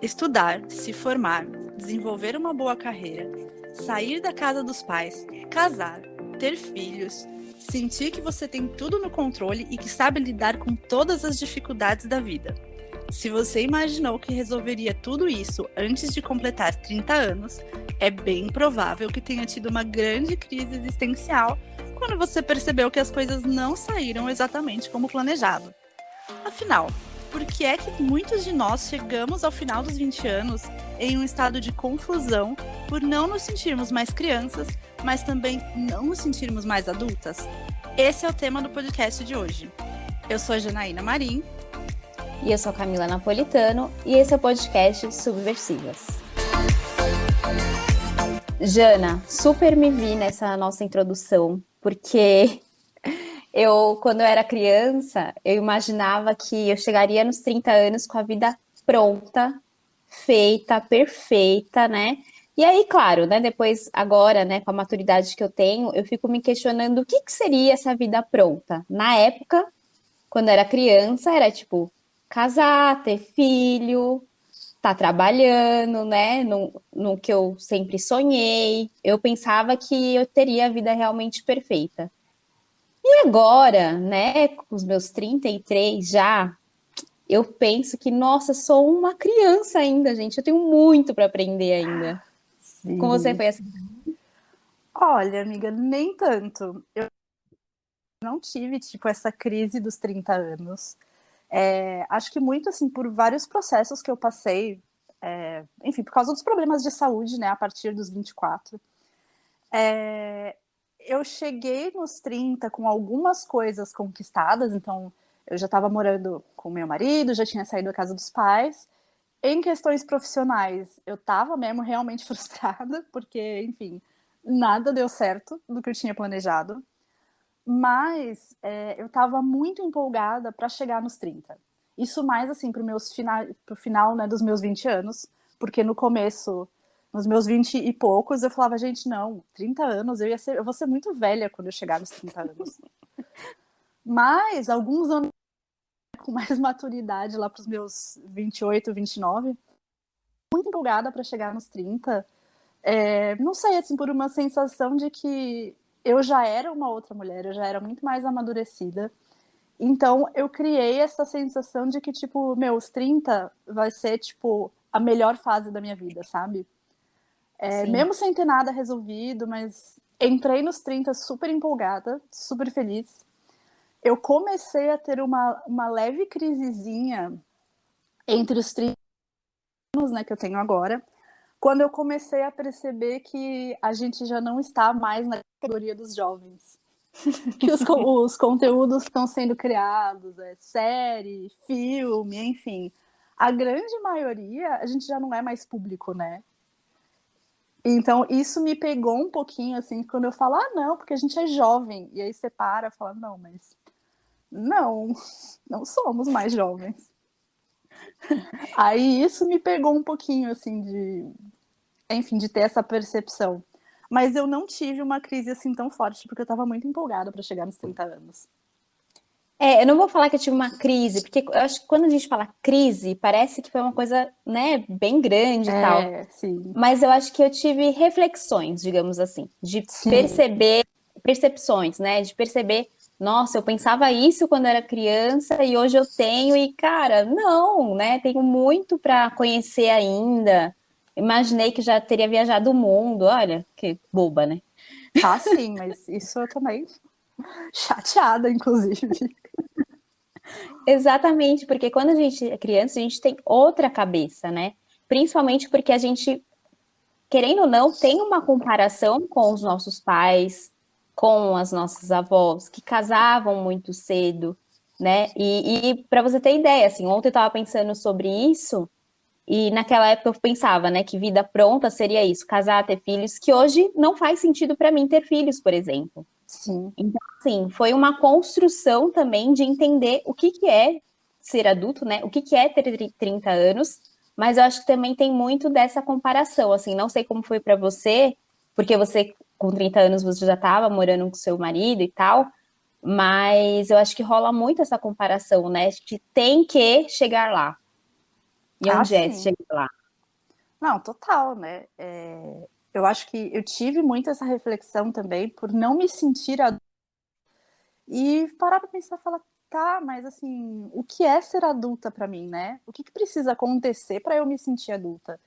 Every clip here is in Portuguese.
Estudar, se formar, desenvolver uma boa carreira, sair da casa dos pais, casar, ter filhos, sentir que você tem tudo no controle e que sabe lidar com todas as dificuldades da vida. Se você imaginou que resolveria tudo isso antes de completar 30 anos, é bem provável que tenha tido uma grande crise existencial quando você percebeu que as coisas não saíram exatamente como planejado. Afinal, por que é que muitos de nós chegamos ao final dos 20 anos em um estado de confusão por não nos sentirmos mais crianças, mas também não nos sentirmos mais adultas? Esse é o tema do podcast de hoje. Eu sou a Janaína Marim. E eu sou a Camila Napolitano, e esse é o podcast Subversivas. Jana, super me vi nessa nossa introdução, porque quando eu era criança, eu imaginava que eu chegaria nos 30 anos com a vida pronta, feita, perfeita, né? E aí, claro, né, depois, agora, né, com a maturidade que eu tenho, eu fico me questionando o que seria essa vida pronta. Na época, quando eu era criança, era tipo, casar, ter filho, tá trabalhando, né, no que eu sempre sonhei. Eu pensava que eu teria a vida realmente perfeita. E agora, né, com os meus 33 já, eu penso que, nossa, sou uma criança ainda, gente. Eu tenho muito para aprender ainda. Sim. Com você foi assim? Olha, amiga, nem tanto. Eu não tive, essa crise dos 30 anos. Acho que muito, assim, por vários processos que eu passei, enfim, por causa dos problemas de saúde, né, a partir dos 24. Eu cheguei nos 30 com algumas coisas conquistadas, então eu já estava morando com meu marido, já tinha saído da casa dos pais. Em questões profissionais, eu estava mesmo realmente frustrada, porque, enfim, nada deu certo do que eu tinha planejado. Mas eu estava muito empolgada para chegar nos 30. Isso mais, assim, para o final, né, dos meus 20 anos, porque no começo, nos meus 20 e poucos, eu falava, gente, não, 30 anos, eu vou ser muito velha quando eu chegar nos 30 anos. Mas, alguns anos com mais maturidade, lá para os meus 28, 29, muito empolgada para chegar nos 30. Não sei, assim, por uma sensação de que eu já era uma outra mulher, eu já era muito mais amadurecida. Então, eu criei essa sensação de que, tipo, os 30 vai ser, tipo, a melhor fase da minha vida, sabe? Mesmo sem ter nada resolvido, mas entrei nos 30 super empolgada, super feliz. Eu comecei a ter uma leve crisezinha entre os 30 anos, né, que eu tenho agora, quando eu comecei a perceber que a gente já não está mais na categoria dos jovens. Que os conteúdos que estão sendo criados, série, filme, enfim, a grande maioria, a gente já não é mais público, né? Então, isso me pegou um pouquinho, assim, quando eu falo, não, porque a gente é jovem. E aí você para e fala, não, mas não somos mais jovens. Aí isso me pegou um pouquinho, assim, de ter essa percepção. Mas eu não tive uma crise assim tão forte, porque eu estava muito empolgada para chegar nos 30 anos. Eu não vou falar que eu tive uma crise, porque eu acho que quando a gente fala crise, parece que foi uma coisa, né, bem grande e tal. Sim. Mas eu acho que eu tive reflexões, digamos assim, de percepções, né, de perceber, nossa, eu pensava isso quando era criança e hoje eu tenho, e cara, não, né, tenho muito para conhecer ainda. Imaginei que já teria viajado o mundo, olha, que boba, né? Sim, mas isso eu também chateada, inclusive. Exatamente, porque quando a gente é criança, a gente tem outra cabeça, né? Principalmente porque a gente, querendo ou não, tem uma comparação com os nossos pais, com as nossas avós, que casavam muito cedo, né? E para você ter ideia, assim, ontem eu estava pensando sobre isso, e naquela época eu pensava, né, que vida pronta seria isso, casar, ter filhos, que hoje não faz sentido para mim ter filhos, por exemplo. Sim. Então, assim, foi uma construção também de entender o que é ser adulto, né? O que é ter 30 anos, mas eu acho que também tem muito dessa comparação, assim, não sei como foi para você, porque você, com 30 anos, você já estava morando com seu marido e tal, mas eu acho que rola muito essa comparação, né? Que tem que chegar lá. E Ah, onde é sim. chegar lá? Não, total, né? Eu acho que eu tive muito essa reflexão também por não me sentir adulta e parar para pensar e falar, tá, mas assim, o que é ser adulta para mim, né? O que, que precisa acontecer para eu me sentir adulta?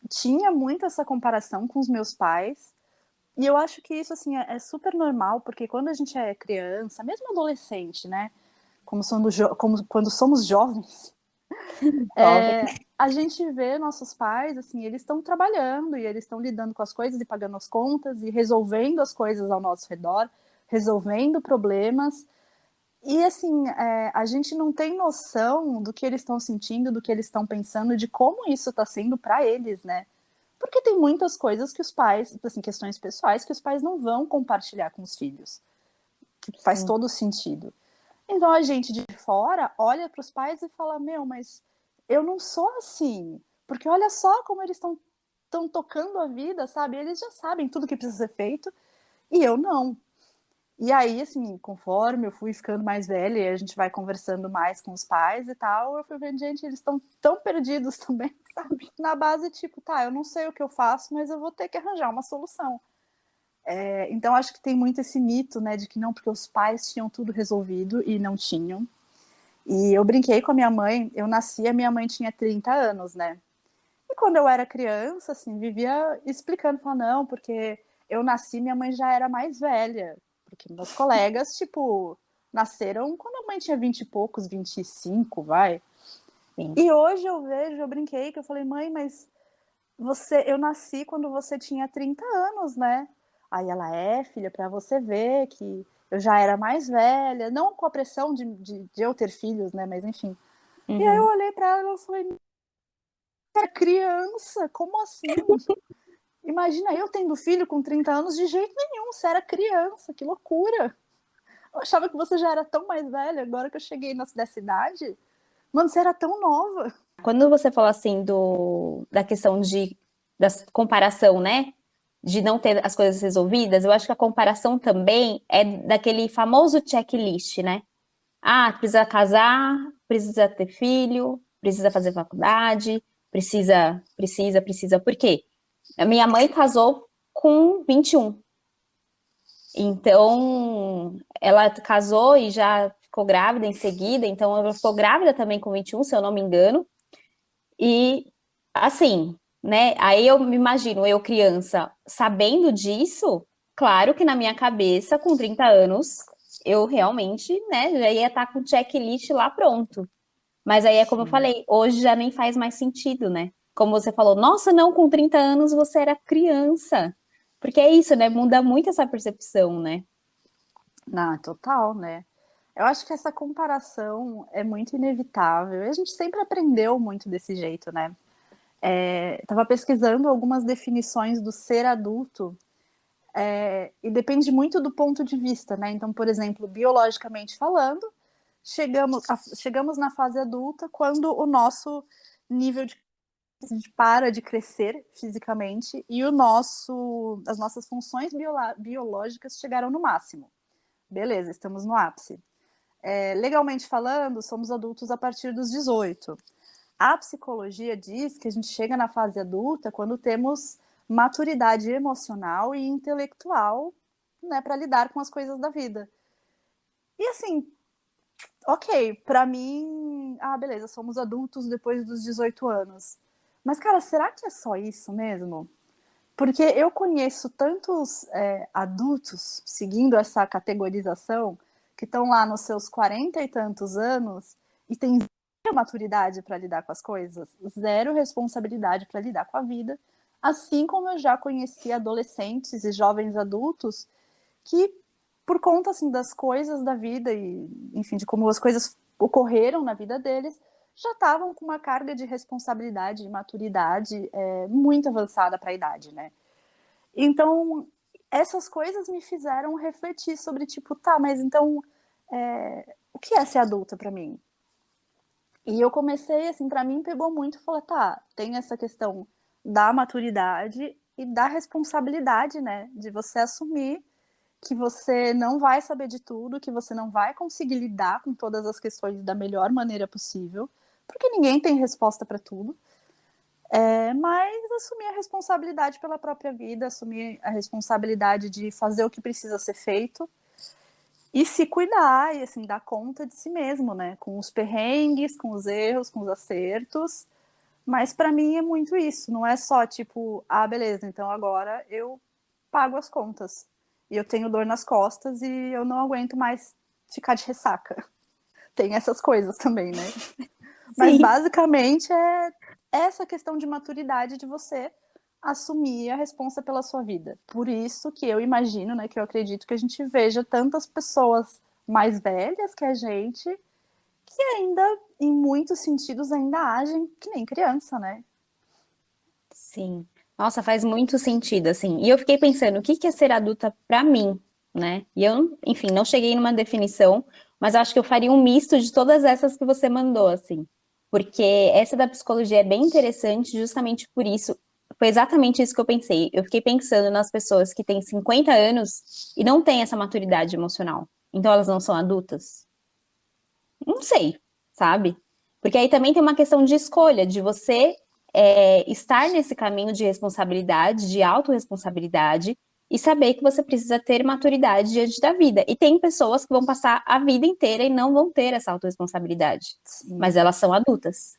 Tinha muito essa comparação com os meus pais, e eu acho que isso assim é super normal, porque quando a gente é criança, mesmo adolescente, né? Como quando somos jovens, Jovem. a gente vê nossos pais, assim, eles estão trabalhando e eles estão lidando com as coisas e pagando as contas e resolvendo as coisas ao nosso redor, resolvendo problemas. E, assim, a gente não tem noção do que eles estão sentindo, do que eles estão pensando, de como isso está sendo para eles, né? Porque tem muitas coisas que os pais, assim, questões pessoais, que os pais não vão compartilhar com os filhos, que faz Sim. todo sentido. Então a gente de fora olha para os pais e fala: Meu, mas eu não sou assim. Porque olha só como eles estão tocando a vida, sabe? Eles já sabem tudo que precisa ser feito e eu não. E aí, assim, conforme eu fui ficando mais velha e a gente vai conversando mais com os pais e tal, eu fui vendo, gente, eles estão tão perdidos também, sabe? Na base, tipo, tá, eu não sei o que eu faço, mas eu vou ter que arranjar uma solução. Então, acho que tem muito esse mito, né, de que não, porque os pais tinham tudo resolvido e não tinham. E eu brinquei com a minha mãe, eu nasci, a minha mãe tinha 30 anos, né? E quando eu era criança, assim, vivia explicando, falando, não, porque eu nasci, minha mãe já era mais velha. Porque meus colegas, tipo, nasceram quando a mãe tinha 20 e poucos, 25, vai. Sim. E hoje eu vejo, eu brinquei, que eu falei, mãe, mas eu nasci quando você tinha 30 anos, né? Aí ela, filha, para você ver que eu já era mais velha, não com a pressão de eu ter filhos, né? Mas enfim. E aí eu Uhum. olhei para ela e falei, era criança, como assim? Imagina eu tendo filho com 30 anos, de jeito nenhum, você era criança, que loucura. Eu achava que você já era tão mais velha, agora que eu cheguei nessa idade. Mano, você era tão nova. Quando você fala assim da questão da comparação, né? De não ter as coisas resolvidas, eu acho que a comparação também é daquele famoso checklist, né? Ah, precisa casar, precisa ter filho, precisa fazer faculdade, precisa. Por quê? A minha mãe casou com 21. Então, ela casou e já ficou grávida em seguida, então ela ficou grávida também com 21, se eu não me engano. E assim, né? Aí eu me imagino, eu criança, sabendo disso, claro que na minha cabeça, com 30 anos, eu realmente, né, já ia estar com o checklist lá pronto. Mas aí é como eu Sim. falei, hoje já nem faz mais sentido, né? Como você falou, nossa, não, com 30 anos você era criança. Porque é isso, né? Muda muito essa percepção, né? Não, total, né? Eu acho que essa comparação é muito inevitável. E a gente sempre aprendeu muito desse jeito, né? Estava pesquisando algumas definições do ser adulto, e depende muito do ponto de vista, né? Então, por exemplo, biologicamente falando, chegamos na fase adulta quando o nosso nível de a gente para de crescer fisicamente e as nossas funções biológicas chegaram no máximo. Beleza, estamos no ápice. Legalmente falando, somos adultos a partir dos 18. A psicologia diz que a gente chega na fase adulta quando temos maturidade emocional e intelectual, né, para lidar com as coisas da vida. E assim, ok, para mim, beleza, somos adultos depois dos 18 anos. Mas, cara, será que é só isso mesmo? Porque eu conheço tantos adultos seguindo essa categorização que estão lá nos seus 40 e tantos anos e têm zero maturidade para lidar com as coisas, zero responsabilidade para lidar com a vida, assim como eu já conheci adolescentes e jovens adultos que, por conta assim, das coisas da vida e, enfim, de como as coisas ocorreram na vida deles, já estavam com uma carga de responsabilidade e maturidade muito avançada para a idade, né? Então, essas coisas me fizeram refletir sobre, tipo, tá, mas então, o que é ser adulta para mim? E eu comecei, assim, para mim pegou muito, falei, tá, tem essa questão da maturidade e da responsabilidade, né, de você assumir que você não vai saber de tudo, que você não vai conseguir lidar com todas as questões da melhor maneira possível, porque ninguém tem resposta para tudo. Mas assumir a responsabilidade pela própria vida, assumir a responsabilidade de fazer o que precisa ser feito e se cuidar e assim dar conta de si mesmo, né? Com os perrengues, com os erros, com os acertos. Mas para mim é muito isso, não é só tipo, beleza, então agora eu pago as contas. E eu tenho dor nas costas e eu não aguento mais ficar de ressaca. Tem essas coisas também, né? Mas Sim. basicamente é essa questão de maturidade de você assumir a responsa pela sua vida. Por isso que eu imagino, né, que eu acredito que a gente veja tantas pessoas mais velhas que a gente que ainda, em muitos sentidos, ainda agem que nem criança, né? Sim. Nossa, faz muito sentido, assim. E eu fiquei pensando, o que que é ser adulta pra mim, né? E eu, enfim, não cheguei numa definição, mas acho que eu faria um misto de todas essas que você mandou, assim. Porque essa da psicologia é bem interessante justamente por isso. Foi exatamente isso que eu pensei. Eu fiquei pensando nas pessoas que têm 50 anos e não têm essa maturidade emocional. Então elas não são adultas? Não sei, sabe? Porque aí também tem uma questão de escolha, de você estar nesse caminho de responsabilidade, de autorresponsabilidade, e saber que você precisa ter maturidade diante da vida. E tem pessoas que vão passar a vida inteira e não vão ter essa autorresponsabilidade, mas Sim. elas são adultas.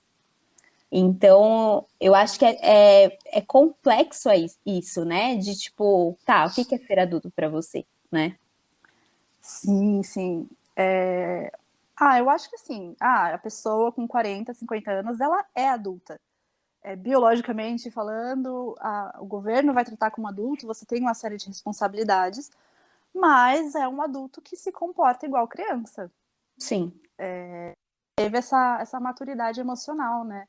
Então, eu acho que é complexo isso, né? De tipo, tá, o que é ser adulto para você, né? Sim, sim. Eu acho que assim, a pessoa com 40, 50 anos, ela é adulta. Biologicamente falando, o governo vai tratar como adulto, você tem uma série de responsabilidades, mas é um adulto que se comporta igual criança. Sim, Teve essa maturidade emocional, né?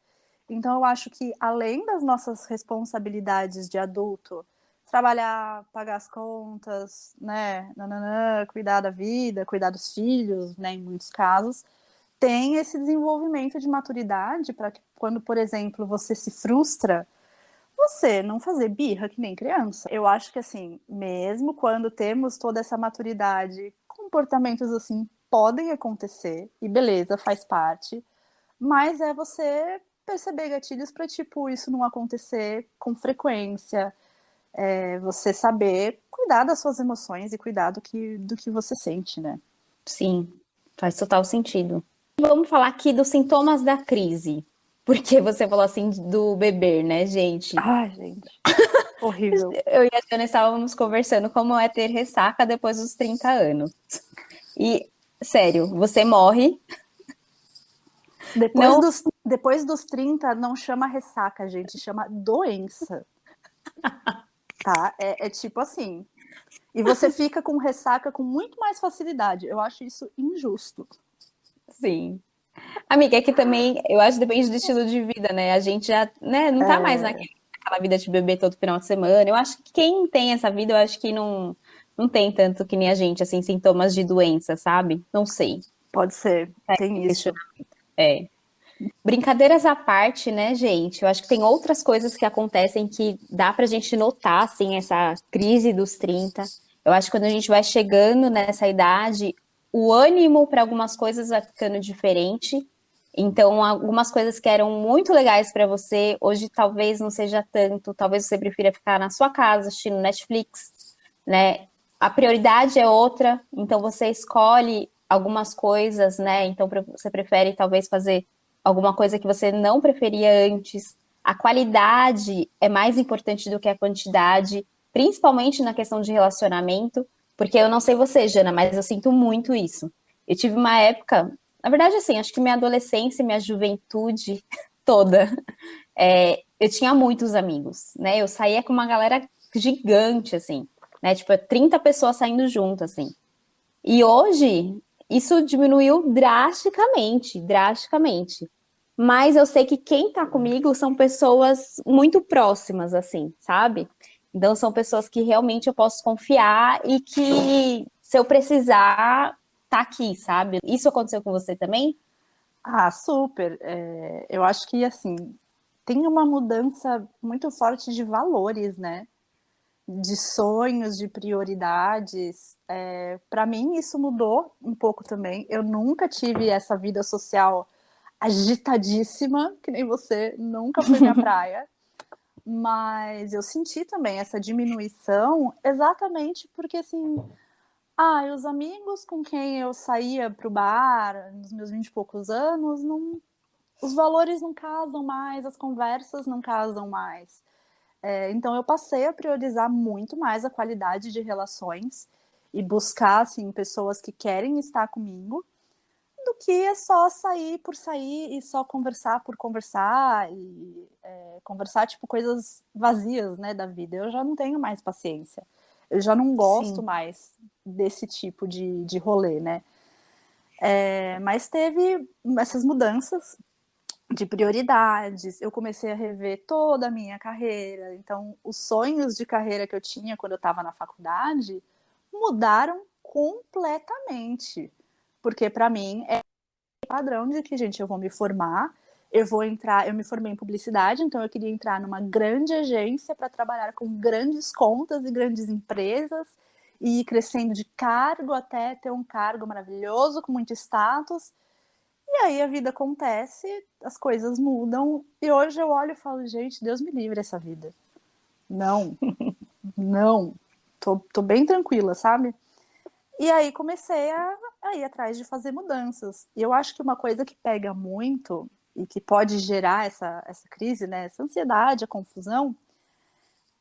Então eu acho que além das nossas responsabilidades de adulto, trabalhar, pagar as contas, né, nananã, cuidar da vida, cuidar dos filhos, né, em muitos casos, tem esse desenvolvimento de maturidade para que quando, por exemplo, você se frustra, você não fazer birra que nem criança. Eu acho que assim, mesmo quando temos toda essa maturidade, comportamentos assim podem acontecer e beleza, faz parte, mas é você perceber gatilhos para tipo isso não acontecer com frequência, você saber cuidar das suas emoções e cuidar do que você sente, né? sim, faz total sentido. Vamos falar aqui dos sintomas da crise. Porque você falou assim do beber, né, gente? Ai, gente, horrível. Eu e a Jana estávamos conversando como é ter ressaca depois dos 30 anos. E, sério, você morre, Depois não. dos, depois dos 30, não chama ressaca, gente, chama doença, tá? É tipo assim. E você fica com ressaca com muito mais facilidade. Eu acho isso injusto. Sim. Amiga, é que também, eu acho que depende do estilo de vida, né? A gente já, né, não tá mais naquela vida de beber todo final de semana. Eu acho que quem tem essa vida, eu acho que não tem tanto que nem a gente, assim, sintomas de doença, sabe? Não sei. Pode ser, tem isso. É. Brincadeiras à parte, né, gente? Eu acho que tem outras coisas que acontecem que dá pra gente notar, assim, essa crise dos 30. Eu acho que quando a gente vai chegando nessa idade, o ânimo para algumas coisas vai ficando diferente. Então, algumas coisas que eram muito legais para você, hoje talvez não seja tanto, talvez você prefira ficar na sua casa assistindo Netflix, né? A prioridade é outra, então você escolhe algumas coisas, né? Então você prefere talvez fazer alguma coisa que você não preferia antes. A qualidade é mais importante do que a quantidade, principalmente na questão de relacionamento, porque eu não sei você, Jana, mas eu sinto muito isso. Eu tive uma época, na verdade, assim, acho que minha adolescência, minha juventude toda, eu tinha muitos amigos, né? Eu saía com uma galera gigante, assim, né? Tipo, 30 pessoas saindo junto, assim. E hoje, isso diminuiu drasticamente, drasticamente. Mas eu sei que quem tá comigo são pessoas muito próximas, assim, sabe? Então são pessoas que realmente eu posso confiar e que, se eu precisar, tá aqui, sabe? Isso aconteceu com você também? Super. Eu acho que, assim, tem uma mudança muito forte de valores, né? De sonhos, de prioridades. Para mim, isso mudou um pouco também. Eu nunca tive essa vida social agitadíssima, que nem você, nunca foi minha praia. Mas eu senti também essa diminuição exatamente porque, assim, os amigos com quem eu saía pro bar nos meus 20 e poucos anos, não, os valores não casam mais, as conversas não casam mais. Então eu passei a priorizar muito mais a qualidade de relações e buscar, assim, pessoas que querem estar comigo, do que é só sair por sair e só conversar por conversar e conversar, tipo, coisas vazias, né, da vida. Eu já não tenho mais paciência. Eu já não gosto Sim. mais desse tipo de rolê, né? Mas teve essas mudanças de prioridades. Eu comecei a rever toda a minha carreira. Então, os sonhos de carreira que eu tinha quando eu estava na faculdade mudaram completamente. Porque, para mim, padrão de que, gente, eu vou me formar, eu vou entrar, eu me formei em publicidade, então eu queria entrar numa grande agência para trabalhar com grandes contas e grandes empresas e ir crescendo de cargo até ter um cargo maravilhoso, com muito status. E aí a vida acontece, as coisas mudam, e hoje eu olho e falo, gente, Deus me livre essa vida. Não, não, tô bem tranquila, sabe? E aí comecei a ir atrás de fazer mudanças. E eu acho que uma coisa que pega muito e que pode gerar essa crise, né, essa ansiedade, a confusão,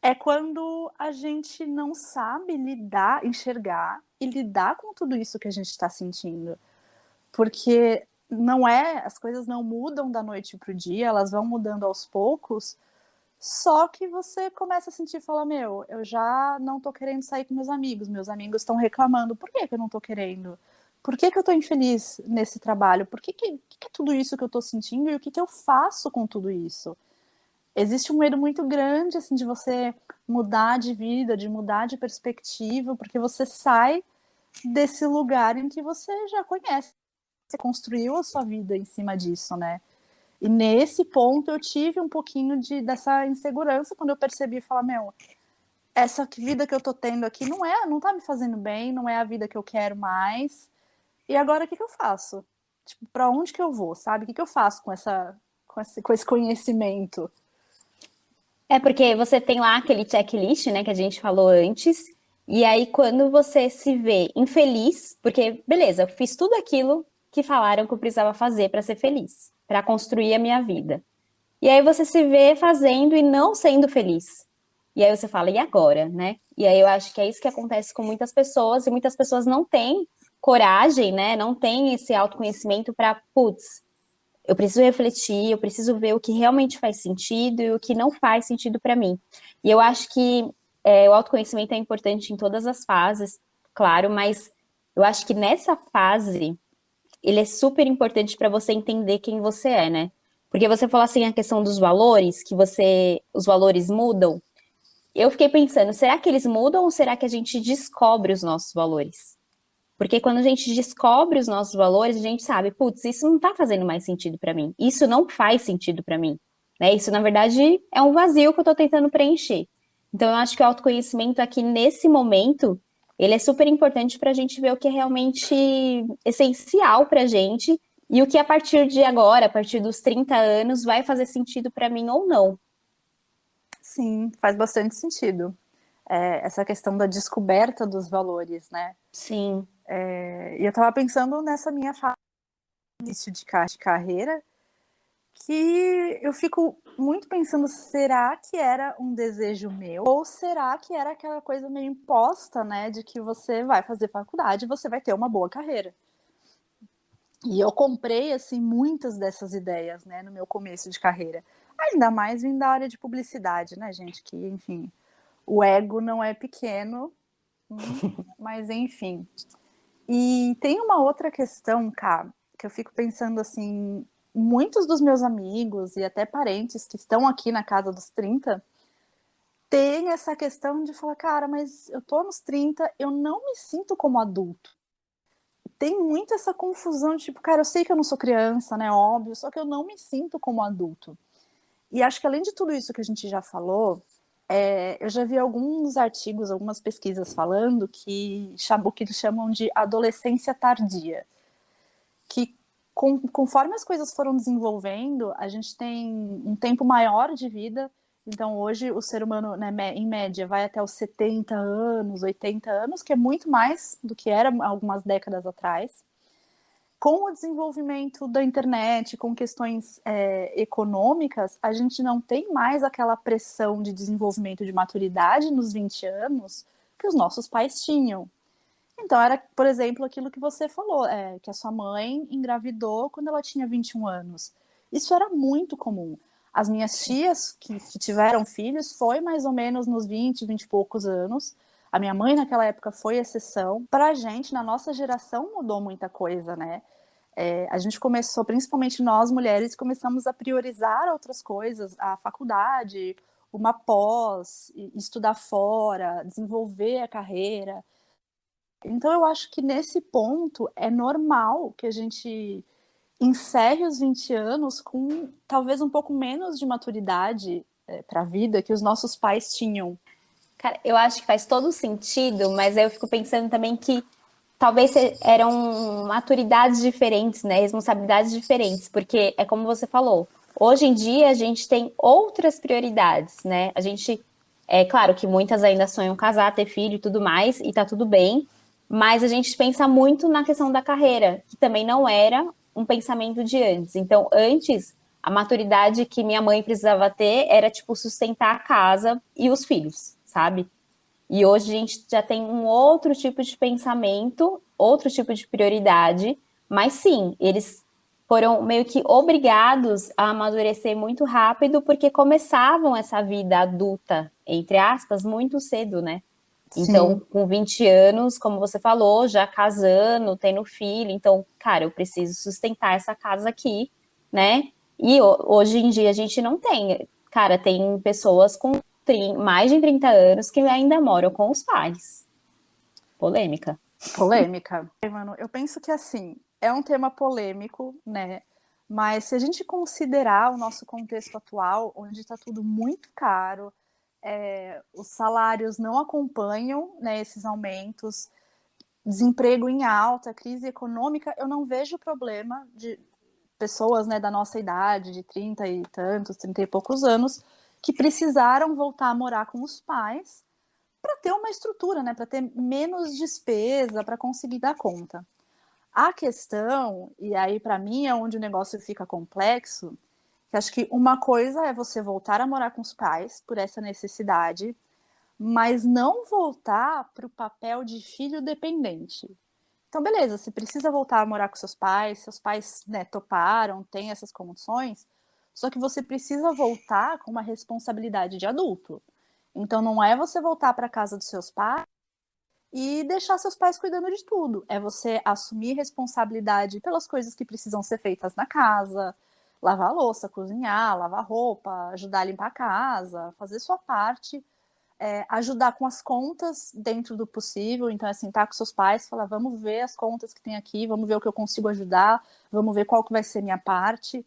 é quando a gente não sabe lidar, enxergar e lidar com tudo isso que a gente está sentindo. Porque as coisas não mudam da noite para o dia, elas vão mudando aos poucos, só que você começa a sentir, fala, meu, eu já não tô querendo sair com meus amigos estão reclamando, por que eu não tô querendo? Por que eu tô infeliz nesse trabalho? Por que é tudo isso que eu tô sentindo e o que eu faço com tudo isso? Existe um medo muito grande, assim, de você mudar de vida, de mudar de perspectiva, porque você sai desse lugar em que você já conhece, você construiu a sua vida em cima disso, né? E nesse ponto eu tive um pouquinho dessa insegurança quando eu percebi, falar, meu, essa vida que eu tô tendo aqui não tá me fazendo bem, não é a vida que eu quero mais. E agora o que eu faço? Tipo, para onde que eu vou, sabe? O que eu faço com esse conhecimento? É porque você tem lá aquele checklist, né, que a gente falou antes, e aí quando você se vê infeliz, porque beleza, eu fiz tudo aquilo que falaram que eu precisava fazer para ser feliz, para construir a minha vida. E aí você se vê fazendo e não sendo feliz. E aí você fala, e agora, né? E aí eu acho que é isso que acontece com muitas pessoas, e muitas pessoas não têm coragem, né? Não têm esse autoconhecimento para, putz, eu preciso refletir, eu preciso ver o que realmente faz sentido e o que não faz sentido para mim. E eu acho que o autoconhecimento é importante em todas as fases, claro, mas eu acho que nessa fase ele é super importante para você entender quem você é, né? Porque você falou assim a questão dos valores, que os valores mudam. Eu fiquei pensando, será que eles mudam ou será que a gente descobre os nossos valores? Porque quando a gente descobre os nossos valores, a gente sabe, putz, isso não tá fazendo mais sentido para mim. Isso não faz sentido para mim, né? Isso na verdade é um vazio que eu tô tentando preencher. Então eu acho que o autoconhecimento aqui nesse momento, ele é super importante para a gente ver o que é realmente essencial pra gente e o que a partir de agora, a partir dos 30 anos, vai fazer sentido para mim ou não. Sim, faz bastante sentido. Essa questão da descoberta dos valores, né? Sim. E eu tava pensando nessa minha fase de início de carreira, que eu fico muito pensando, será que era um desejo meu? Ou será que era aquela coisa meio imposta, né? De que você vai fazer faculdade e você vai ter uma boa carreira. E eu comprei, assim, muitas dessas ideias, né? No meu começo de carreira. Ainda mais vindo da área de publicidade, né, gente? Que, enfim, o ego não é pequeno, mas enfim. E tem uma outra questão, cá, que eu fico pensando assim, muitos dos meus amigos e até parentes que estão aqui na casa dos 30 têm essa questão de falar, cara, mas eu tô nos 30, eu não me sinto como adulto. Tem muito essa confusão, tipo, cara, eu sei que eu não sou criança, né, óbvio, só que eu não me sinto como adulto. E acho que além de tudo isso que a gente já falou, eu já vi alguns artigos, algumas pesquisas falando que o que eles chamam de adolescência tardia, que Conforme as coisas foram desenvolvendo, a gente tem um tempo maior de vida. Então, hoje, o ser humano, né, em média, vai até os 70 anos, 80 anos, que é muito mais do que era algumas décadas atrás. Com o desenvolvimento da internet, com questões econômicas, a gente não tem mais aquela pressão de desenvolvimento de maturidade nos 20 anos que os nossos pais tinham. Então, era, por exemplo, aquilo que você falou, que a sua mãe engravidou quando ela tinha 21 anos. Isso era muito comum. As minhas tias que tiveram filhos foi mais ou menos nos 20, 20 e poucos anos. A minha mãe, naquela época, foi exceção. Para a gente, na nossa geração, mudou muita coisa, né? A gente começou, principalmente nós mulheres, começamos a priorizar outras coisas, a faculdade, uma pós, estudar fora, desenvolver a carreira. Então, eu acho que nesse ponto é normal que a gente encerre os 20 anos com talvez um pouco menos de maturidade para a vida que os nossos pais tinham. Cara, eu acho que faz todo sentido, mas aí eu fico pensando também que talvez eram maturidades diferentes, né? Responsabilidades diferentes, porque é como você falou, hoje em dia a gente tem outras prioridades, né? A gente, é claro que muitas ainda sonham casar, ter filho e tudo mais, e tá tudo bem, mas a gente pensa muito na questão da carreira, que também não era um pensamento de antes. Então, antes, a maturidade que minha mãe precisava ter era, tipo, sustentar a casa e os filhos, sabe? E hoje a gente já tem um outro tipo de pensamento, outro tipo de prioridade, mas sim, eles foram meio que obrigados a amadurecer muito rápido porque começavam essa vida adulta, entre aspas, muito cedo, né? Então, Sim. com 20 anos, como você falou, já casando, tendo filho, então, cara, eu preciso sustentar essa casa aqui, né? E hoje em dia a gente não tem. Cara, tem pessoas com mais de 30 anos que ainda moram com os pais. Polêmica. Polêmica. Mano, eu penso que assim, é um tema polêmico, né? Mas se a gente considerar o nosso contexto atual, onde está tudo muito caro, os salários não acompanham, né, esses aumentos, desemprego em alta, crise econômica, eu não vejo problema de pessoas, né, da nossa idade, de 30 e tantos, 30 e poucos anos, que precisaram voltar a morar com os pais para ter uma estrutura, né, para ter menos despesa, para conseguir dar conta. A questão, e aí para mim é onde o negócio fica complexo, que acho que uma coisa é você voltar a morar com os pais por essa necessidade, mas não voltar para o papel de filho dependente. Então, beleza, você precisa voltar a morar com seus pais, né, toparam, têm essas condições, só que você precisa voltar com uma responsabilidade de adulto. Então, não é você voltar para casa dos seus pais e deixar seus pais cuidando de tudo. É você assumir responsabilidade pelas coisas que precisam ser feitas na casa, lavar a louça, cozinhar, lavar roupa, ajudar a limpar a casa, fazer sua parte, ajudar com as contas dentro do possível. Então, assim, tá com seus pais, falar, vamos ver as contas que tem aqui, vamos ver o que eu consigo ajudar, vamos ver qual que vai ser minha parte.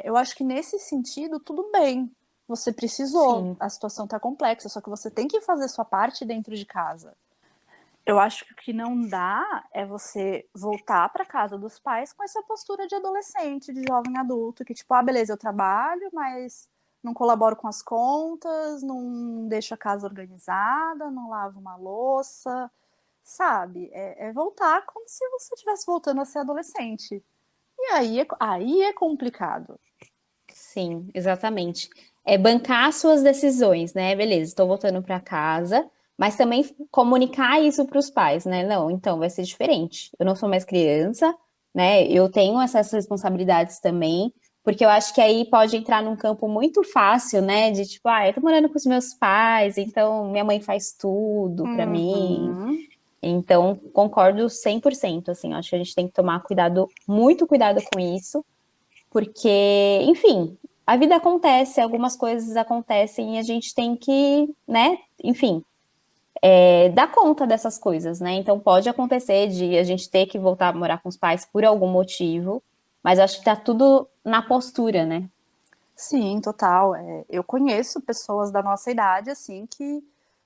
Eu acho que nesse sentido, tudo bem. Você precisou, Sim, a situação tá complexa, só que você tem que fazer sua parte dentro de casa. Eu acho que o que não dá é você voltar para casa dos pais com essa postura de adolescente, de jovem adulto, que tipo, beleza, eu trabalho, mas não colaboro com as contas, não deixo a casa organizada, não lavo uma louça, sabe? É voltar como se você estivesse voltando a ser adolescente. E aí é complicado. sim, exatamente. É bancar suas decisões, né? Beleza, estou voltando para casa, mas também comunicar isso para os pais, né? Não, então vai ser diferente. Eu não sou mais criança, né? Eu tenho essas responsabilidades também, porque eu acho que aí pode entrar num campo muito fácil, né? De tipo, eu tô morando com os meus pais, então minha mãe faz tudo para mim. Uhum. Então, concordo 100%, assim, acho que a gente tem que tomar cuidado, muito cuidado com isso, porque, enfim, a vida acontece, algumas coisas acontecem e a gente tem que, né, enfim, dar conta dessas coisas, né? Então pode acontecer de a gente ter que voltar a morar com os pais por algum motivo, mas acho que tá tudo na postura, né? Sim, total. Eu conheço pessoas da nossa idade, assim, que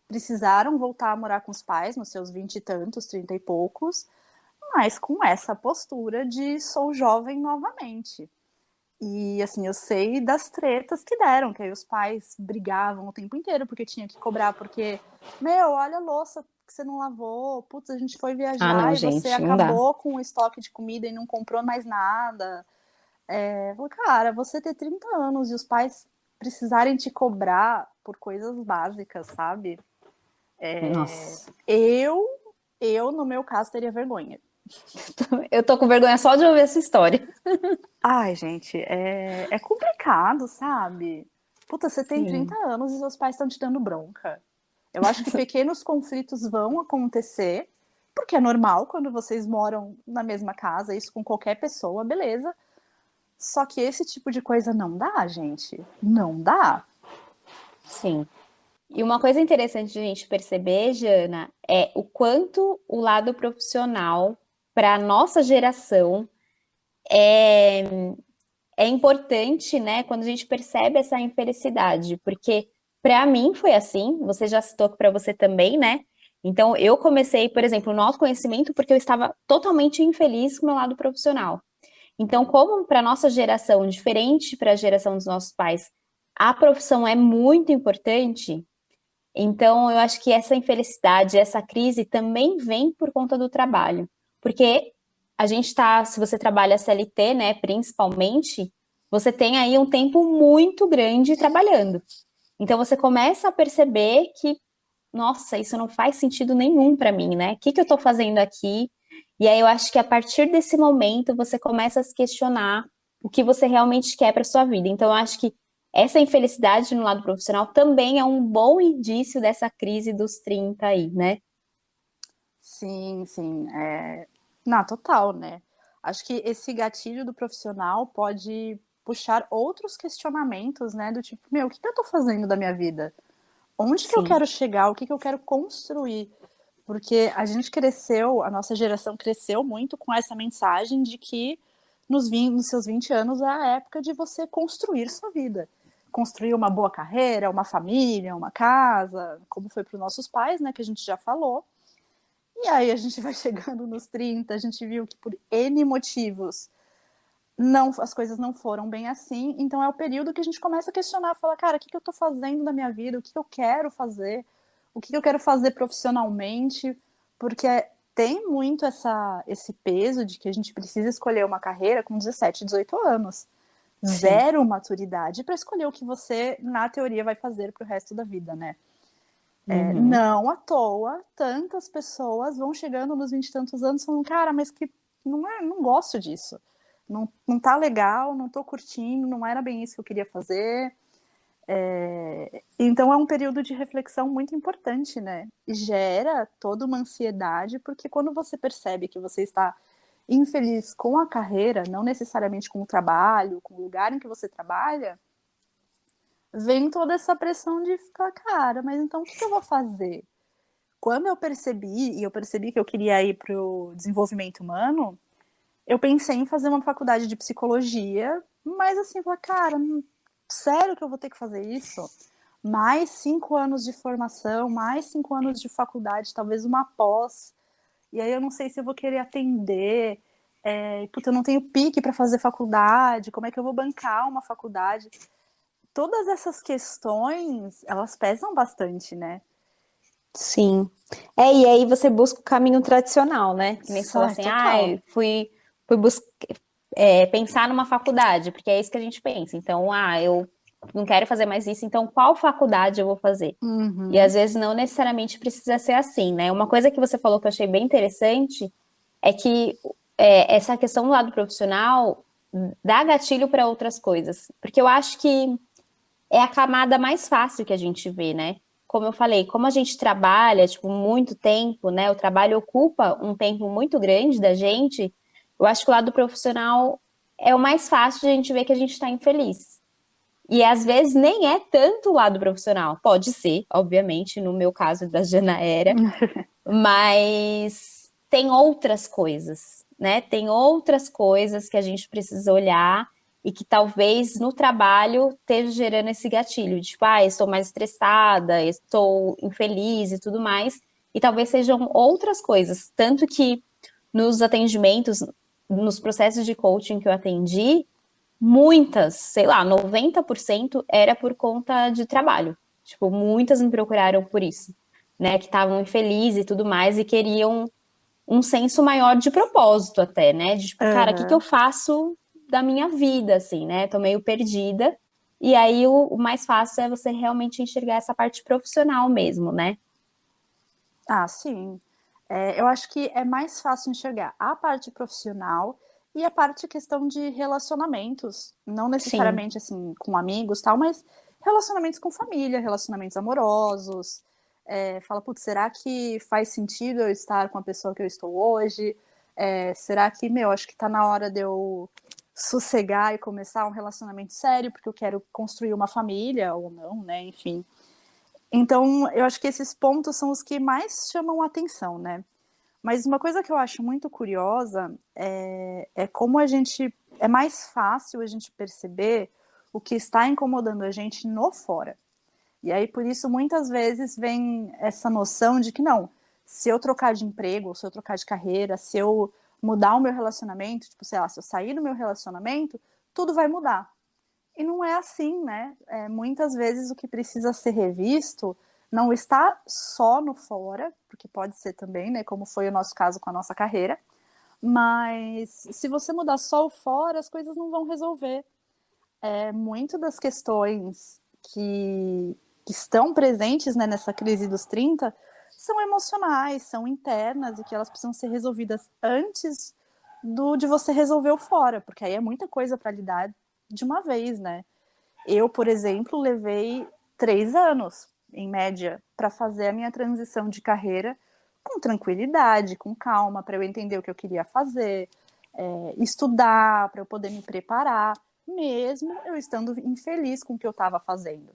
precisaram voltar a morar com os pais nos seus 20 e tantos, 30 e poucos, mas com essa postura de sou jovem novamente. E, assim, eu sei das tretas que deram, que aí os pais brigavam o tempo inteiro porque tinha que cobrar, porque, olha a louça que você não lavou, putz, a gente foi Ah, não, viajar e você gente, não dá. acabou com o estoque de comida e não comprou mais nada. Eu falei, cara, você ter 30 anos e os pais precisarem te cobrar por coisas básicas, sabe? Nossa, Eu, no meu caso, teria vergonha. eu tô com vergonha só de ouvir essa história. Ai, gente, é complicado, sabe? Puta, você tem 30 Sim, anos e seus pais estão te dando bronca. Eu acho que pequenos conflitos vão acontecer, porque é normal quando vocês moram na mesma casa, isso com qualquer pessoa, beleza. Só que esse tipo de coisa não dá, gente. Não dá. sim. E uma coisa interessante de a gente perceber, Jana, é o quanto o lado profissional para a nossa geração é importante, né, quando a gente percebe essa infelicidade, porque para mim foi assim, você já citou que para você também, né? Então eu comecei, por exemplo, no autoconhecimento porque eu estava totalmente infeliz com o meu lado profissional. Então, como para nossa geração, diferente para a geração dos nossos pais, a profissão é muito importante, então eu acho que essa infelicidade, essa crise também vem por conta do trabalho. Porque a gente está, se você trabalha CLT, né, principalmente, você tem aí um tempo muito grande trabalhando. Então você começa a perceber que, nossa, isso não faz sentido nenhum para mim, né? O que eu estou fazendo aqui? E aí eu acho que a partir desse momento você começa a se questionar o que você realmente quer para sua vida. Então eu acho que essa infelicidade no lado profissional também é um bom indício dessa crise dos 30 aí, né? Sim, sim. Não, total, né? Acho que esse gatilho do profissional pode puxar outros questionamentos, né? Do tipo, o que eu tô fazendo da minha vida? Onde que eu Sim, quero chegar? O que eu quero construir? Porque a gente cresceu, a nossa geração cresceu muito com essa mensagem de que nos seus 20 anos é a época de você construir sua vida. Construir uma boa carreira, uma família, uma casa, como foi para os nossos pais, né, que a gente já falou. E aí a gente vai chegando nos 30, a gente viu que por N motivos não, as coisas não foram bem assim, então é o período que a gente começa a questionar, falar, cara, o que eu tô fazendo na minha vida, o que eu quero fazer, o que eu quero fazer profissionalmente, porque tem muito esse peso de que a gente precisa escolher uma carreira com 17, 18 anos. sim. Zero maturidade para escolher o que você, na teoria, vai fazer pro resto da vida, né? Uhum. Não à toa, tantas pessoas vão chegando nos 20 e tantos anos falando, cara, mas que não gosto disso. Não tá legal, não tô curtindo, não era bem isso que eu queria fazer. Então é um período de reflexão muito importante, né? E gera toda uma ansiedade, porque quando você percebe que você está infeliz com a carreira, não necessariamente com o trabalho, com o lugar em que você trabalha, vem toda essa pressão de ficar, cara, mas então o que eu vou fazer? Quando eu percebi, e eu percebi que eu queria ir para o desenvolvimento humano, eu pensei em fazer uma faculdade de psicologia, mas assim, falar, cara, sério que eu vou ter que fazer isso? Mais 5 anos de formação, mais 5 anos de faculdade, talvez uma pós. E aí eu não sei se eu vou querer atender. Puta, eu não tenho pique para fazer faculdade, como é que eu vou bancar uma faculdade? Todas essas questões, elas pesam bastante, né? Sim. E aí você busca o caminho tradicional, né? Que nem você falou Ai, assim, total. fui pensar numa faculdade, porque é isso que a gente pensa. Então, eu não quero fazer mais isso, então qual faculdade eu vou fazer? E Uhum. às vezes não necessariamente precisa ser assim, né? Uma coisa que você falou que eu achei bem interessante é que essa questão do lado profissional dá gatilho para outras coisas. Porque eu acho que é a camada mais fácil que a gente vê, né? Como eu falei, como a gente trabalha, tipo, muito tempo, né? O trabalho ocupa um tempo muito grande da gente. Eu acho que o lado profissional é o mais fácil de a gente ver que a gente está infeliz. E às vezes nem é tanto o lado profissional. Pode ser, obviamente, no meu caso da Jana era, mas tem outras coisas, né? Tem outras coisas que a gente precisa olhar e que talvez no trabalho esteja gerando esse gatilho, de tipo, estou mais estressada, estou infeliz e tudo mais, e talvez sejam outras coisas. Tanto que nos atendimentos, nos processos de coaching que eu atendi, muitas, sei lá, 90% era por conta de trabalho. Tipo, muitas me procuraram por isso, né? Que estavam infelizes e tudo mais e queriam um senso maior de propósito até, né? De tipo, cara, o que que eu Aham. faço da minha vida, assim, né? Tô meio perdida. E aí o mais fácil é você realmente enxergar essa parte profissional mesmo, né? Ah, sim. Eu acho que é mais fácil enxergar a parte profissional e a parte questão de relacionamentos, não Sim, necessariamente assim com amigos, tal, mas relacionamentos com família, relacionamentos amorosos. Fala, putz, será que faz sentido eu estar com a pessoa que eu estou hoje? Será que, meu, acho que tá na hora de eu sossegar e começar um relacionamento sério, porque eu quero construir uma família ou não, né? Enfim. Então, eu acho que esses pontos são os que mais chamam a atenção, né? Mas uma coisa que eu acho muito curiosa é como a gente. É mais fácil a gente perceber o que está incomodando a gente no fora. E aí, por isso, muitas vezes vem essa noção de que não, se eu trocar de emprego, ou se eu trocar de carreira, se eu mudar o meu relacionamento, tipo, sei lá, se eu sair do meu relacionamento, tudo vai mudar. E não é assim, né? Muitas vezes o que precisa ser revisto não está só no fora, porque pode ser também, né? Como foi o nosso caso com a nossa carreira. Mas se você mudar só o fora, as coisas não vão resolver. Muito das questões que estão presentes, né, nessa crise dos 30 são emocionais, são internas e que elas precisam ser resolvidas antes de você resolver o fora, porque aí é muita coisa para lidar de uma vez, né? Eu, por exemplo, levei 3 anos, em média, para fazer a minha transição de carreira com tranquilidade, com calma, para eu entender o que eu queria fazer, estudar, para eu poder me preparar, mesmo eu estando infeliz com o que eu estava fazendo.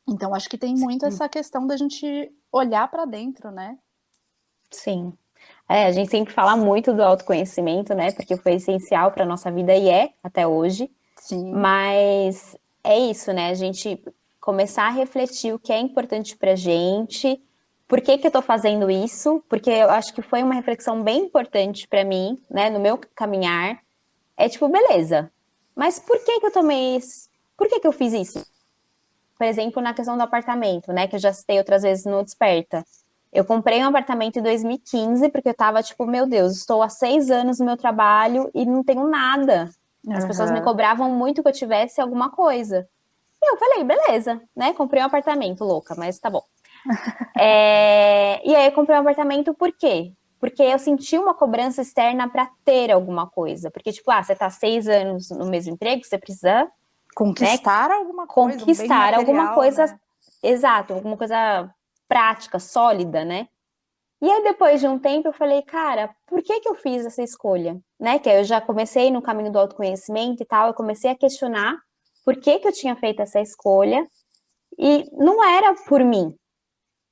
Então, acho que tem muito essa questão da gente olhar para dentro, né? sim. A gente sempre fala muito do autoconhecimento, né? Porque foi essencial para nossa vida e é até hoje. Sim, Mas é isso, né? A gente começar a refletir o que é importante pra gente, por que que eu tô fazendo isso? Porque eu acho que foi uma reflexão bem importante pra mim, né, no meu caminhar. É tipo, beleza, mas por que que eu tomei isso? Por que que eu fiz isso? Por exemplo, na questão do apartamento, né, que eu já citei outras vezes no Desperta. Eu comprei um apartamento em 2015 porque eu tava tipo, meu Deus, estou há 6 anos no meu trabalho e não tenho nada. As pessoas me uhum. cobravam muito que eu tivesse alguma coisa. E eu falei, beleza, né? Comprei um apartamento, louca, mas tá bom. E aí eu comprei um apartamento por quê? Porque eu senti uma cobrança externa para ter alguma coisa. Porque, tipo, você tá 6 anos no mesmo emprego, você precisa, né, Conquistar alguma coisa, um bem conquistar alguma material, coisa, né? exato, alguma coisa prática, sólida, né? E aí, depois de um tempo, eu falei, cara, por que que eu fiz essa escolha? Né? Que aí eu já comecei no caminho do autoconhecimento e tal, eu comecei a questionar por que que eu tinha feito essa escolha e não era por mim,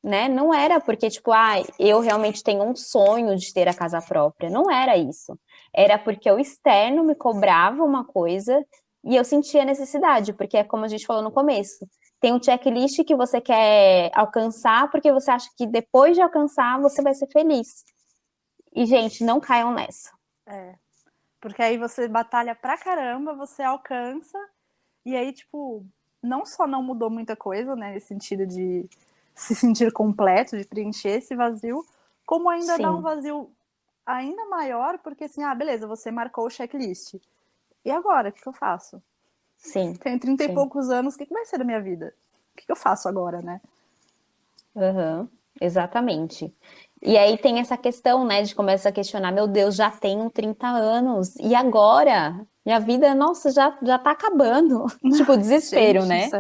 né? Não era porque, tipo, eu realmente tenho um sonho de ter a casa própria. Não era isso. Era porque o externo me cobrava uma coisa e eu sentia necessidade, porque é como a gente falou no começo. Tem um checklist que você quer alcançar porque você acha que depois de alcançar você vai ser feliz. E, gente, não caiam nessa. É. Porque aí você batalha pra caramba, você alcança, e aí, tipo, não só não mudou muita coisa, né, nesse sentido de se sentir completo, de preencher esse vazio, como ainda dá um Sim, vazio ainda maior, porque assim, beleza, você marcou o checklist. E agora, o que eu faço? sim, Tenho 30 e sim. poucos anos, o que vai ser da minha vida? O que eu faço agora, né? Uhum, exatamente. E aí tem essa questão, né, de começar a questionar, meu Deus, já tenho 30 anos, e agora? Minha vida, nossa, já tá acabando. Tipo, desespero, Gente do né? céu.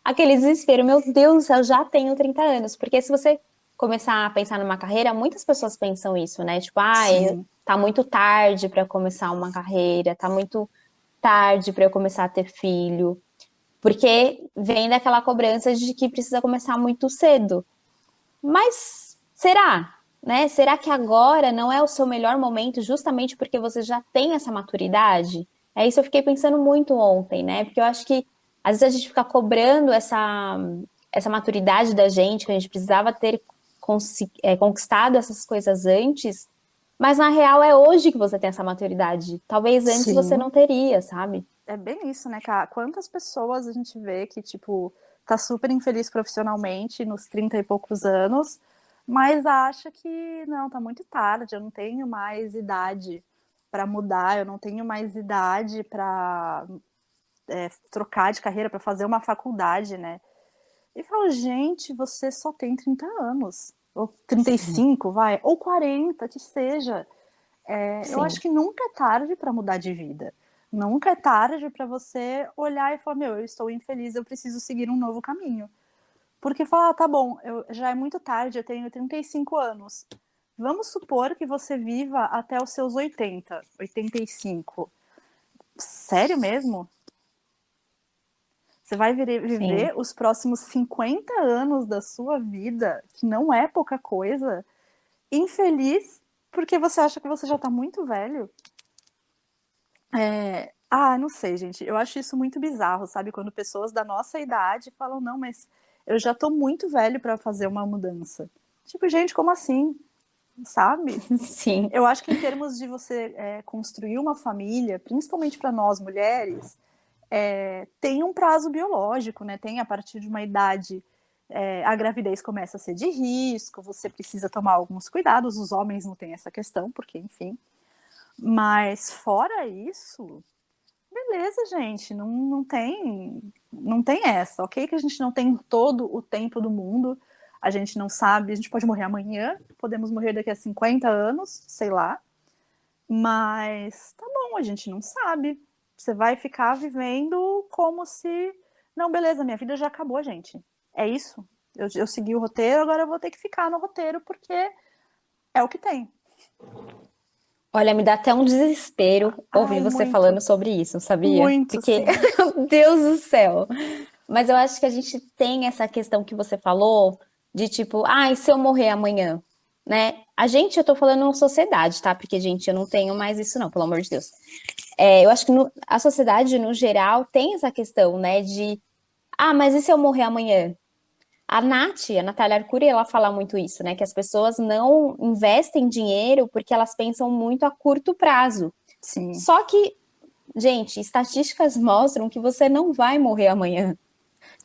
Aquele desespero, meu Deus do céu, eu já tenho 30 anos. Porque se você começar a pensar numa carreira, muitas pessoas pensam isso, né? Tipo, Sim. tá muito tarde para começar uma carreira, tá muito tarde para eu começar a ter filho. Porque vem daquela cobrança de que precisa começar muito cedo. Mas será? Né? Será que agora não é o seu melhor momento justamente porque você já tem essa maturidade? É isso eu fiquei pensando muito ontem, né? Porque eu acho que às vezes a gente fica cobrando essa maturidade da gente, que a gente precisava ter conquistado essas coisas antes, Mas na real é hoje que você tem essa maturidade. Talvez antes você Sim. não teria, sabe? É bem isso, né, cara? Quantas pessoas a gente vê que, tipo, tá super infeliz profissionalmente nos 30 e poucos anos, mas acha que, não, tá muito tarde, eu não tenho mais idade para mudar, eu não tenho mais idade para trocar de carreira, para fazer uma faculdade, né? E falo, gente, você só tem 30 anos, ou Sim, 35, vai, ou 40, que seja. Eu sim. acho que nunca é tarde para mudar de vida. Nunca é tarde para você olhar e falar, meu, eu estou infeliz, eu preciso seguir um novo caminho. Porque falar, tá bom, já é muito tarde, eu tenho 35 anos. Vamos supor que você viva até os seus 80, 85. Sério mesmo? Você vai Sim. viver os próximos 50 anos da sua vida, que não é pouca coisa, infeliz porque você acha que você já tá muito velho? Não sei, gente. Eu acho isso muito bizarro, sabe? Quando pessoas da nossa idade falam, não, mas eu já tô muito velho para fazer uma mudança. Tipo, gente, como assim? Sabe? Sim. Eu acho que em termos de você construir uma família, principalmente para nós mulheres, tem um prazo biológico, né? Tem a partir de uma idade. A gravidez começa a ser de risco, você precisa tomar alguns cuidados. Os homens não têm essa questão, porque, enfim. Mas fora isso, beleza, gente, não tem essa, ok? Que a gente não tem todo o tempo do mundo, a gente não sabe, a gente pode morrer amanhã, podemos morrer daqui a 50 anos, sei lá, mas tá bom, a gente não sabe. Você vai ficar vivendo como se, não, beleza, minha vida já acabou, gente. É isso. Eu segui o roteiro, agora eu vou ter que ficar no roteiro porque é o que tem. Olha, me dá até um desespero ouvir Ai, você muito, falando sobre isso, sabia? muito, Porque, sim. meu Deus do céu. Mas eu acho que a gente tem essa questão que você falou de tipo, e se eu morrer amanhã, né? Eu tô falando uma sociedade, tá? Porque, gente, eu não tenho mais isso não, pelo amor de Deus. Eu acho que a sociedade, no geral, tem essa questão, né, de, mas e se eu morrer amanhã? A Natália Arcuri, ela fala muito isso, né? Que as pessoas não investem dinheiro porque elas pensam muito a curto prazo. Sim. Só que, gente, estatísticas mostram que você não vai morrer amanhã,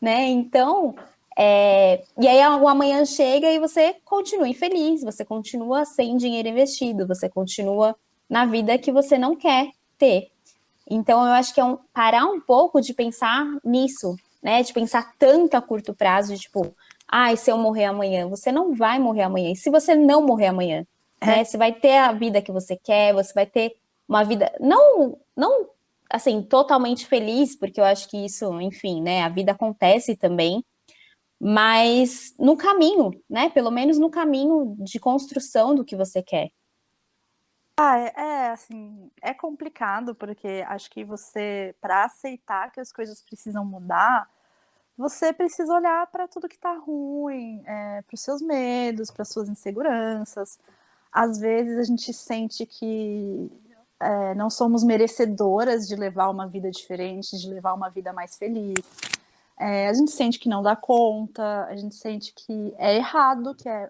né? Então, e aí o amanhã chega e você continua infeliz, você continua sem dinheiro investido, você continua na vida que você não quer ter. Então, eu acho que parar um pouco de pensar nisso, né? De pensar tanto a curto prazo, de tipo, e se eu morrer amanhã? Você não vai morrer amanhã. E se você não morrer amanhã, né? É, Você vai ter a vida que você quer, você vai ter uma vida não assim totalmente feliz, porque eu acho que isso, enfim, né? A vida acontece também, mas no caminho, né? Pelo menos no caminho de construção do que você quer. assim, é complicado porque acho que você, para aceitar que as coisas precisam mudar, você precisa olhar para tudo que tá ruim, para os seus medos, para suas inseguranças. Às vezes a gente sente que não somos merecedoras de levar uma vida diferente, de levar uma vida mais feliz. A gente sente que não dá conta, a gente sente que é errado, que é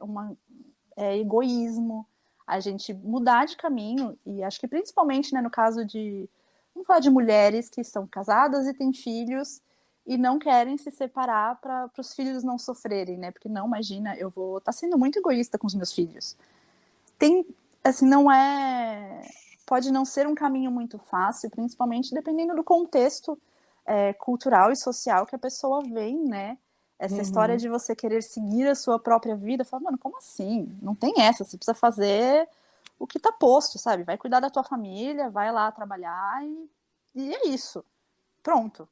egoísmo, a gente mudar de caminho, e acho que principalmente, né, no caso de, vamos falar de mulheres que são casadas e têm filhos e não querem se separar para os filhos não sofrerem, né? Porque não, imagina, eu vou estar sendo muito egoísta com os meus filhos. Tem, assim, não é, pode não ser um caminho muito fácil, principalmente dependendo do contexto cultural e social que a pessoa vem, né? Essa história Uhum. de você querer seguir a sua própria vida, fala, mano, como assim? Não tem essa, você precisa fazer o que tá posto, sabe? Vai cuidar da tua família, vai lá trabalhar e é isso. Pronto.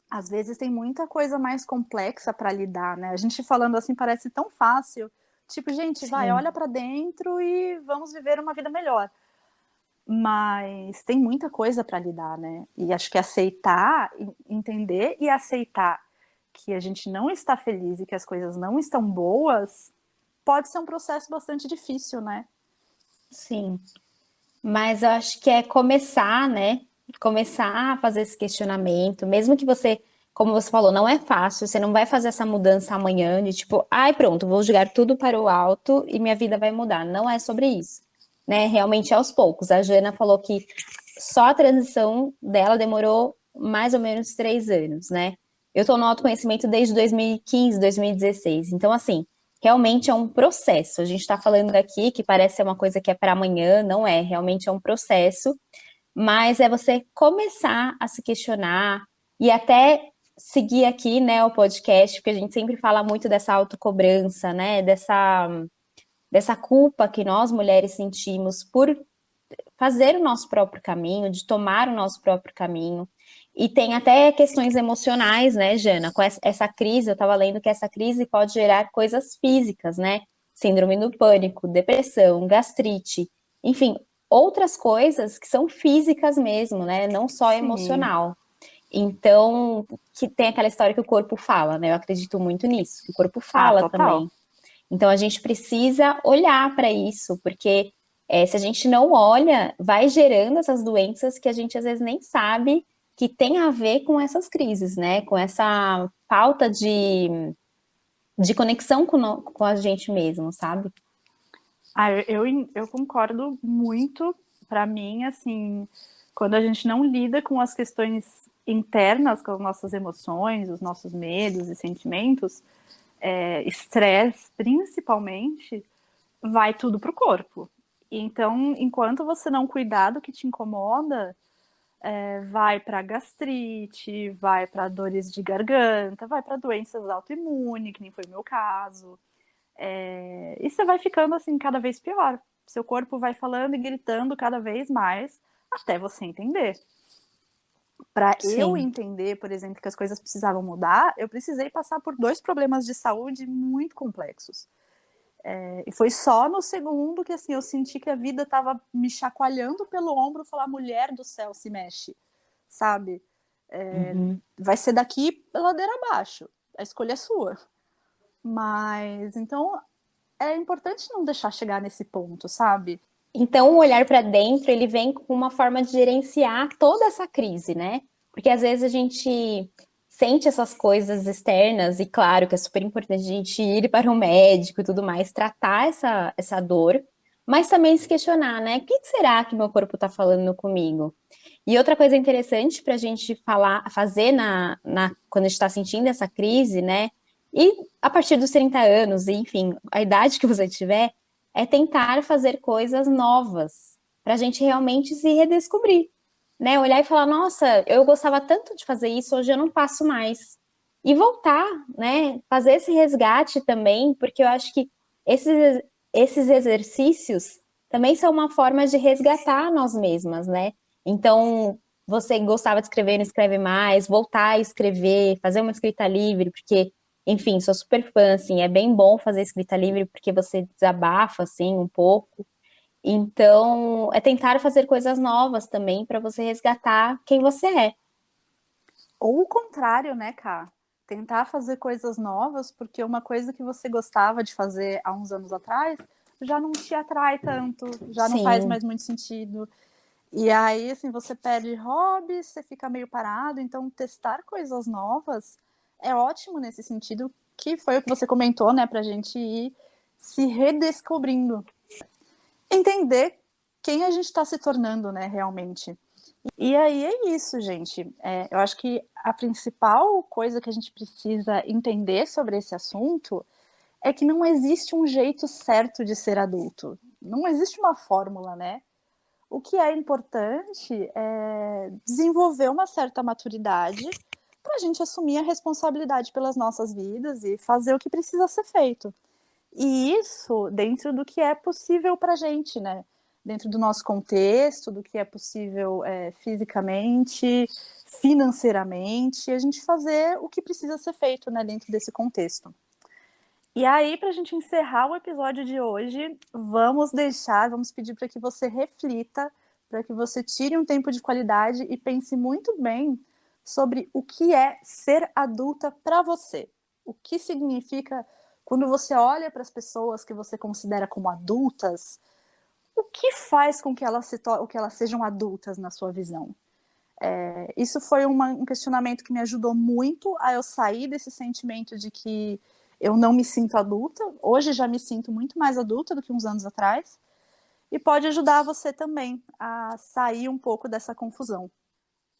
Às vezes tem muita coisa mais complexa para lidar, né? A gente falando assim parece tão fácil. Tipo, gente, vai, Sim. olha para dentro e vamos viver uma vida melhor. Mas tem muita coisa para lidar, né? E acho que aceitar, entender e aceitar que a gente não está feliz e que as coisas não estão boas, pode ser um processo bastante difícil, né? Sim. Mas eu acho que é começar, né? Começar a fazer esse questionamento, mesmo que você, como você falou, não é fácil, você não vai fazer essa mudança amanhã, de tipo, pronto, vou jogar tudo para o alto e minha vida vai mudar. Não é sobre isso. né, realmente aos poucos. A Jana falou que só a transição dela demorou mais ou menos 3 anos, né? Eu tô no autoconhecimento desde 2015, 2016. Então, assim, realmente é um processo. A gente está falando aqui que parece ser uma coisa que é para amanhã, não é. Realmente é um processo, mas é você começar a se questionar e até seguir aqui, né, o podcast, porque a gente sempre fala muito dessa autocobrança, né, dessa culpa que nós mulheres sentimos por fazer o nosso próprio caminho, de tomar o nosso próprio caminho. E tem até questões emocionais, né, Jana? Com essa crise, eu estava lendo que essa crise pode gerar coisas físicas, né? Síndrome do pânico, depressão, gastrite, enfim, outras coisas que são físicas mesmo, né? Não só Sim. emocional. Então, que tem aquela história que o corpo fala, né? Eu acredito muito nisso, que o corpo Ah, fala total. também. Então a gente precisa olhar para isso, porque se a gente não olha, vai gerando essas doenças que a gente às vezes nem sabe que tem a ver com essas crises, né? Com essa falta de conexão com a gente mesmo, sabe? Ah, eu concordo muito. Para mim, assim, quando a gente não lida com as questões internas, com as nossas emoções, os nossos medos e sentimentos, estresse principalmente, vai tudo pro corpo. Então, enquanto você não cuidar do que te incomoda, vai para gastrite, vai para dores de garganta, vai para doenças autoimunes, que nem foi o meu caso. E você vai ficando assim cada vez pior. Seu corpo vai falando e gritando cada vez mais até você entender. Para eu Sim. entender, por exemplo, que as coisas precisavam mudar, eu precisei passar por 2 problemas de saúde muito complexos. E foi só no segundo que assim eu senti que a vida estava me chacoalhando pelo ombro, falar: mulher do céu, se mexe, sabe? Uhum. Vai ser daqui ladeira abaixo. A escolha é sua. Mas então é importante não deixar chegar nesse ponto, sabe? Então, o olhar para dentro, ele vem com uma forma de gerenciar toda essa crise, né? Porque às vezes a gente sente essas coisas externas, e claro que é super importante a gente ir para o médico e tudo mais, tratar essa dor, mas também se questionar, né? O que será que meu corpo está falando comigo? E outra coisa interessante para a gente fazer quando a gente está sentindo essa crise, né? E a partir dos 30 anos, enfim, a idade que você tiver, é tentar fazer coisas novas para a gente realmente se redescobrir, né? Olhar e falar, nossa, eu gostava tanto de fazer isso, hoje eu não faço mais. E voltar, né? Fazer esse resgate também, porque eu acho que esses exercícios também são uma forma de resgatar nós mesmas, né? Então, você gostava de escrever, não escreve mais, voltar a escrever, fazer uma escrita livre, porque enfim, sou super fã, assim, é bem bom fazer escrita livre porque você desabafa, assim, um pouco. Então, é tentar fazer coisas novas também para você resgatar quem você é. Ou o contrário, né, Ká? Tentar fazer coisas novas, porque uma coisa que você gostava de fazer há uns anos atrás já não te atrai tanto, já não faz Sim, mais muito sentido. E aí, assim, você perde hobbies, você fica meio parado. Então, testar coisas novas é ótimo nesse sentido, que foi o que você comentou, né, pra gente ir se redescobrindo. Entender quem a gente está se tornando, né, realmente. E aí é isso, gente. Eu acho que a principal coisa que a gente precisa entender sobre esse assunto é que não existe um jeito certo de ser adulto. Não existe uma fórmula, né? O que é importante é desenvolver uma certa maturidade para a gente assumir a responsabilidade pelas nossas vidas e fazer o que precisa ser feito. E isso dentro do que é possível para a gente, né? Dentro do nosso contexto, do que é possível fisicamente, financeiramente, a gente fazer o que precisa ser feito, né, dentro desse contexto. E aí, para a gente encerrar o episódio de hoje, vamos pedir para que você reflita, para que você tire um tempo de qualidade e pense muito bem sobre o que é ser adulta para você. O que significa quando você olha para as pessoas que você considera como adultas, o que faz com que que elas sejam adultas na sua visão? Isso foi um questionamento que me ajudou muito a eu sair desse sentimento de que eu não me sinto adulta. Hoje já me sinto muito mais adulta do que uns anos atrás. e pode ajudar você também a sair um pouco dessa confusão.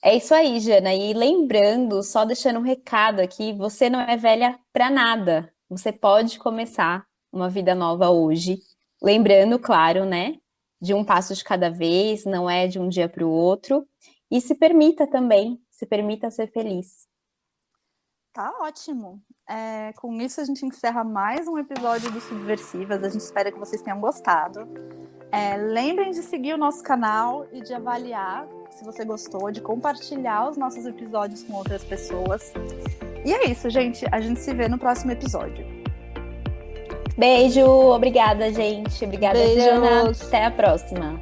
É isso aí, Jana. E lembrando, só deixando um recado aqui, você não é velha para nada. Você pode começar uma vida nova hoje. Lembrando, claro, né? De um passo de cada vez, não é de um dia para o outro. E se permita também, se permita ser feliz. Tá ótimo. Com isso a gente encerra mais um episódio do Subversivas. A gente espera que vocês tenham gostado. Lembrem de seguir o nosso canal e de avaliar se você gostou, de compartilhar os nossos episódios com outras pessoas. E é isso, gente. A gente se vê no próximo episódio. Beijo, obrigada, gente. Obrigada, Beijos. Jana. Até a próxima.